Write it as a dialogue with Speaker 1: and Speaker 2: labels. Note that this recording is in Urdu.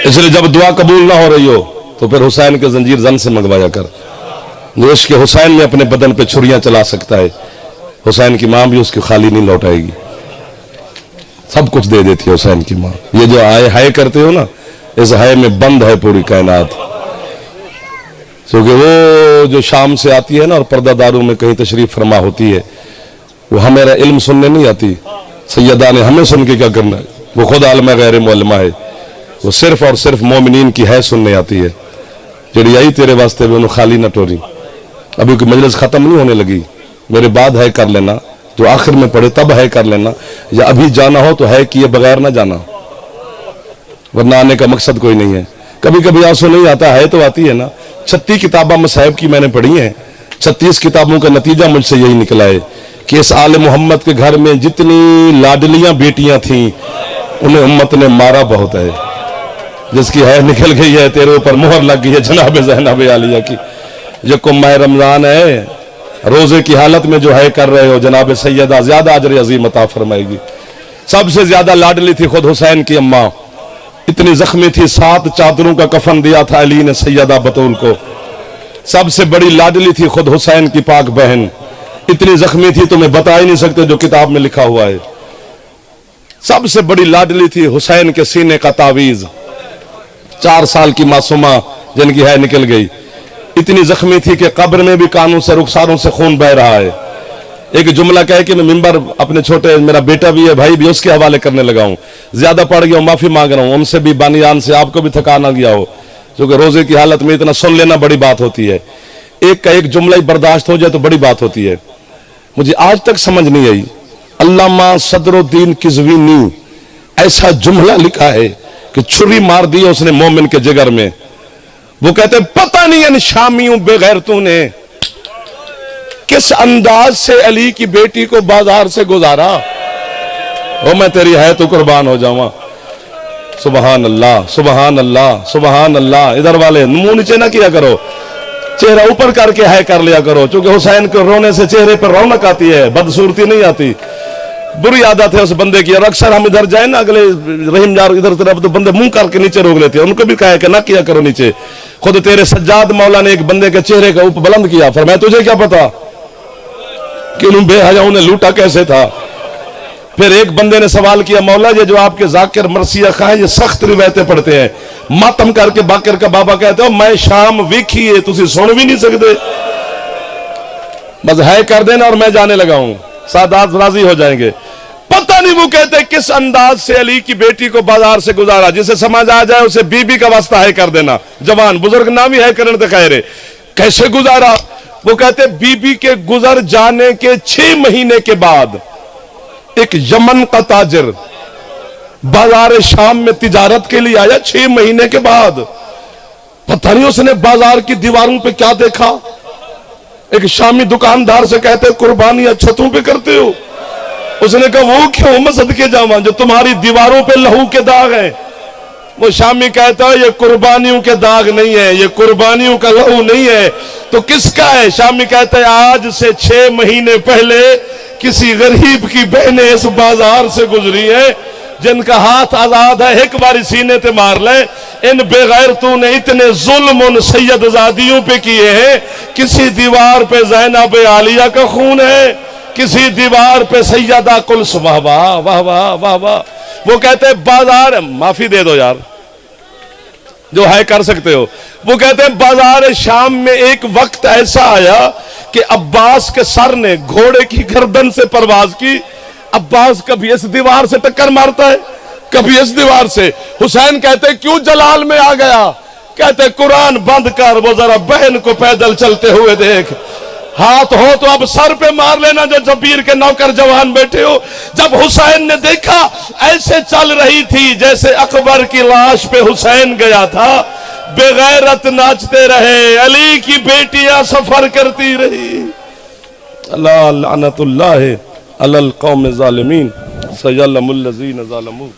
Speaker 1: اس لیے جب دعا قبول نہ ہو رہی ہو تو پھر حسین کے زنجیر زن سے منگوایا کر. جو عشق حسین میں اپنے بدن پہ چھریاں چلا سکتا ہے، حسین کی ماں بھی اس کی خالی نہیں لوٹائے گی، سب کچھ دے دیتی ہے حسین کی ماں. یہ جو ہائے کرتے ہو نا، اس ہائے میں بند ہے پوری کائنات. کیونکہ وہ جو شام سے آتی ہے نا اور پردہ داروں میں کہیں تشریف فرما ہوتی ہے، وہ ہمارا علم سننے نہیں آتی. سیدہ نے ہمیں سن کے کیا کرنا ہے؟ وہ خود عالم غیر معلمہ ہے. وہ صرف اور صرف مومنین کی ہے سننے آتی ہے. جڑی آئی تیرے واسطے بھی انہوں خالی نہ ٹوری. ابھی کوئی مجلس ختم نہیں ہونے لگی، میرے بعد ہے کر لینا، جو آخر میں پڑھے تب ہے کر لینا، یا ابھی جانا ہو تو ہے کیے بغیر نہ جانا، ورنہ آنے کا مقصد کوئی نہیں ہے. کبھی کبھی آنسو نہیں آتا ہے تو آتی ہے نا. 36 کتابیں مصاحب کی میں نے پڑھی ہیں. 36 کتابوں کا نتیجہ مجھ سے یہی نکلا ہے کہ اس آل محمد کے گھر میں جتنی لاڈلیاں بیٹیاں تھیں انہیں امت نے مارا بہت ہے. جس کی ہے نکل گئی ہے، تیرے اوپر مہر لگ گئی ہے جناب زینب عالیہ کی. یہ کو ماہ رمضان ہے، روزے کی حالت میں جو ہے کر رہے ہو، جناب سیدہ زیادہ اجر عظیم عطا فرمائے گی. سب سے زیادہ لاڈلی تھی خود حسین کی اماں. اتنی زخمی تھی، 7 چادروں کا کفن دیا تھا علی نے سیدہ بطول کو. سب سے بڑی لاڈلی تھی خود حسین کی پاک بہن. اتنی زخمی تھی تمہیں بتا ہی نہیں سکتے جو کتاب میں لکھا ہوا ہے. سب سے بڑی لاڈلی تھی حسین کے سینے کا تعویذ. 4 سال کی معصومہ جن کی ہے نکل گئی. اتنی زخمی تھی کہ قبر میں بھی کانوں سے رخساروں سے خون بہ رہا ہے. ایک جملہ کہے کہ میں منبر اپنے چھوٹے، میرا بیٹا بھی ہے، بھائی بھی، اس کے حوالے کرنے لگا ہوں. زیادہ پڑھ گیا ہوں، معافی مانگ رہا ہوں ان سے بھی، بانیان سے. آپ کو بھی تھکا نہ گیا ہو، کیونکہ روزے کی حالت میں اتنا سن لینا بڑی بات ہوتی ہے. ایک کا ایک جملہ ہی برداشت ہو جائے تو بڑی بات ہوتی ہے. مجھے آج تک سمجھ نہیں آئی، علامہ صدر الدین قزوینی ایسا جملہ لکھا ہے کہ چھری مار دی اس نے مومن کے جگر میں. وہ کہتے پتہ نہیں ان شامیوں بے غیرتوں نے کس انداز سے علی کی بیٹی کو بازار سے گزارا. او میں تیری ہے تو قربان ہو جاؤں. سبحان اللہ سبحان اللہ سبحان اللہ. ادھر والے منہ نیچے نہ کیا کرو، چہرہ اوپر کر کے ہے کر لیا کرو، چونکہ حسین کو رونے سے چہرے پر رونق آتی ہے، بدصورتی نہیں آتی. بری عادت ہے اس بندے کی. اور اکثر ہم ادھر جائیں نا، اگلے رحیم جار ادھر طرف، تو بندے منہ کر کے نیچے روک لیتے ہیں. ان کو بھی کہا ہے کہ نہ کیا کرو نیچے. خود تیرے سجاد مولا نے ایک بندے کے چہرے کا اوپر بلند کیا، فرمایا تجھے کیا پتا کہ انہوں بے حیاؤں نے لوٹا کیسے تھا. پھر ایک بندے نے سوال کیا، مولا یہ جو آپ کے ذاکر مرثیہ خواہ یہ سخت روایتیں پڑھتے ہیں، ماتم کر کے باقر کا بابا کہتے ہو میں شام ویکھی ہے تسی سن بھی نہیں سکتے. بس ہے کر دینا اور میں جانے لگا ہوں، سادات راضی ہو جائیں گے. پتہ نہیں وہ کہتے کس انداز سے علی کی بیٹی کو بازار سے گزارا. جسے سمجھ آ جائے اسے بی بی کا واسطہ ہے کر دینا. جوان بزرگ نامی ہے کرن تے خیر. کیسے گزارا؟ وہ کہتے بی بی کے گزر جانے کے 6 مہینے کے بعد ایک یمن کا تاجر بازار شام میں تجارت کے لیے آیا. 6 مہینے کے بعد پتہ نہیں اس نے بازار کی دیواروں پہ کیا دیکھا. ایک شامی دکاندار سے کہتے قربانیاں چھتوں پہ کرتے ہو؟ اس نے کہا وہ کیوں، میں صدقے جاواں جو تمہاری دیواروں پہ لہو کے داغ ہیں. وہ شامی کہتا ہے یہ قربانیوں کے داغ نہیں ہے، یہ قربانیوں کا لہو نہیں ہے تو کس کا ہے؟ شامی کہتا ہے آج سے 6 مہینے پہلے کسی غریب کی بہنیں اس بازار سے گزری ہیں جن کا ہاتھ آزاد ہے، ایک باری سینے تے مار لیں. ان بے غیرتوں نے اتنے ظلم ان سید زادیوں پہ کیے ہیں. کسی دیوار پہ زینب عالیہ کا خون ہے، کسی دیوار پہ سیدہ کلثوم. واہ واہ واہ واہ واہ واہ. وہ کہتے ہیں بازار، معافی دے دو یار جو ہے کر سکتے ہو. وہ کہتے ہیں بازار شام میں ایک وقت ایسا آیا کہ عباس کے سر نے گھوڑے کی گردن سے پرواز کی. عباس کبھی اس دیوار سے ٹکر مارتا ہے کبھی اس دیوار سے. حسین کہتے ہیں کیوں جلال میں آ گیا؟ کہتے ہیں قرآن بند کر، وہ ذرا بہن کو پیدل چلتے ہوئے دیکھ. ہاتھ ہو تو اب سر پہ مار لینا جو جبیر کے نوکر جوان بیٹھے ہو. جب حسین نے دیکھا ایسے چل رہی تھی جیسے اکبر کی لاش پہ حسین گیا تھا. بے غیرت ناچتے رہے، علی کی بیٹیاں سفر کرتی رہی. اللہ لعنت اللہ علی القوم الظالمین سیعلم الذین ظلموا.